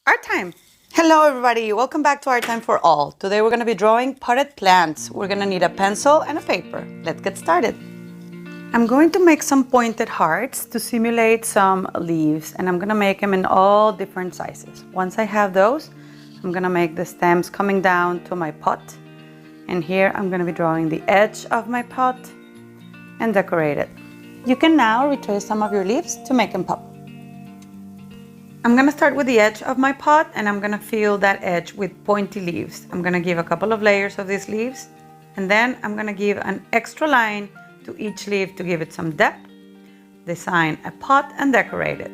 Art time! Hello everybody, welcome back to Art Time for All. Today we're going to be drawing potted plants. We're going to need a pencil and a paper. Let's get started. I'm going to make some pointed hearts to simulate some leaves, and I'm going to make them in all different sizes. Once I have those, I'm going to make the stems coming down to my pot. And here I'm going to be drawing the edge of my pot and decorate it. You can now retrace some of your leaves to make them pop. I'm going to start with the edge of my pot, and I'm going to fill that edge with pointy leaves. I'm going to give a couple of layers of these leaves, and then I'm going to give an extra line to each leaf to give it some depth, design a pot and decorate it.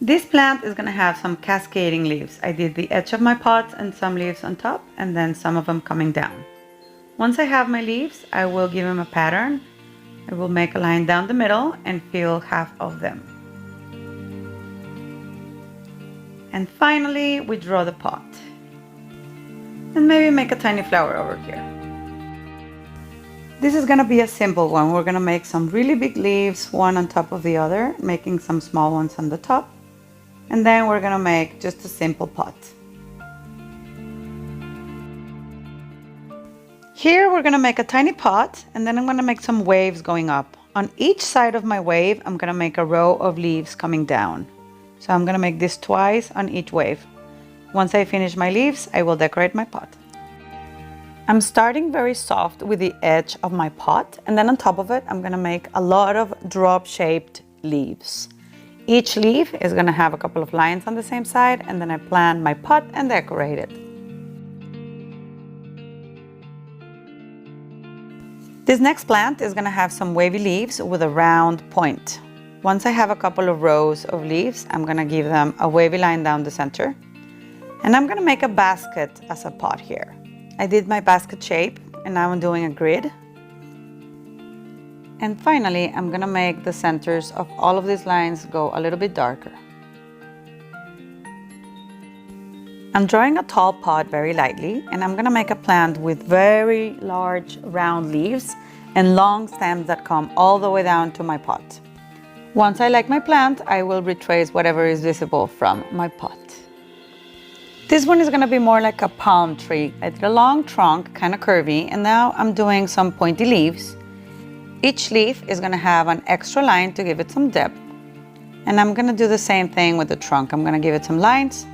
This plant is going to have some cascading leaves. I did the edge of my pot and some leaves on top, and then some of them coming down. Once I have my leaves, I will give them a pattern. I will make a line down the middle and fill half of them. And finally, we draw the pot. And maybe make a tiny flower over here. This is going to be a simple one. We're going to make some really big leaves, one on top of the other, making some small ones on the top. And then we're going to make just a simple pot. Here we're going to make a tiny pot, and then I'm going to make some waves going up. On each side of my wave, I'm going to make a row of leaves coming down. So I'm going to make this twice on each wave. Once I finish my leaves, I will decorate my pot. I'm starting very soft with the edge of my pot, and then on top of it, I'm going to make a lot of drop-shaped leaves. Each leaf is going to have a couple of lines on the same side, and then I plan my pot and decorate it. This next plant is going to have some wavy leaves with a round point. Once I have a couple of rows of leaves, I'm going to give them a wavy line down the center. And I'm going to make a basket as a pot here. I did my basket shape, and now I'm doing a grid. And finally, I'm going to make the centers of all of these lines go a little bit darker. I'm drawing a tall pot very lightly, and I'm going to make a plant with very large round leaves and long stems that come all the way down to my pot. Once I like my plant, I will retrace whatever is visible from my pot. This one is going to be more like a palm tree. I did a long trunk, kind of curvy, and now I'm doing some pointy leaves. Each leaf is going to have an extra line to give it some depth. And I'm going to do the same thing with the trunk. I'm going to give it some lines.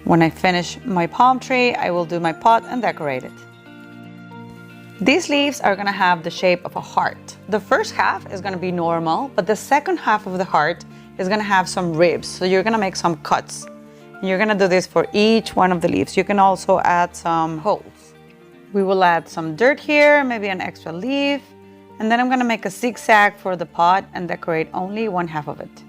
When I finish my palm tree, I will do my pot and decorate it. These leaves are going to have the shape of a heart. The first half is going to be normal, but the second half of the heart is going to have some ribs. So you're going to make some cuts. You're going to do this for each one of the leaves. You can also add some holes. We will add some dirt here, maybe an extra leaf. And then I'm going to make a zigzag for the pot and decorate only one half of it.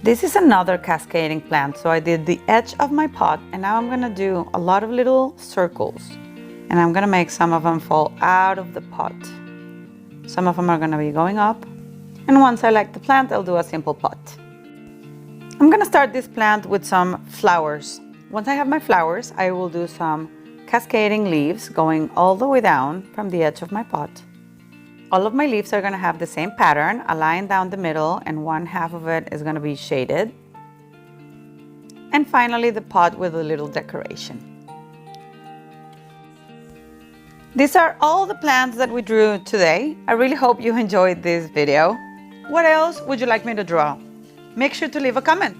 This is another cascading plant, so I did the edge of my pot, and now I'm going to do a lot of little circles, and I'm going to make some of them fall out of the pot. Some of them are going to be going up, and once I like the plant, I'll do a simple pot. I'm going to start this plant with some flowers. Once I have my flowers, I will do some cascading leaves going all the way down from the edge of my pot. All of my leaves are going to have the same pattern, a line down the middle, and one half of it is going to be shaded. And finally, the pot with a little decoration. These are all the plants that we drew today. I really hope you enjoyed this video. What else would you like me to draw? Make sure to leave a comment.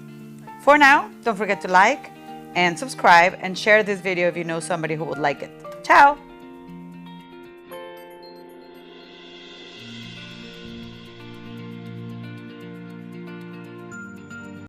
For now, don't forget to like and subscribe and share this video if you know somebody who would like it. Ciao!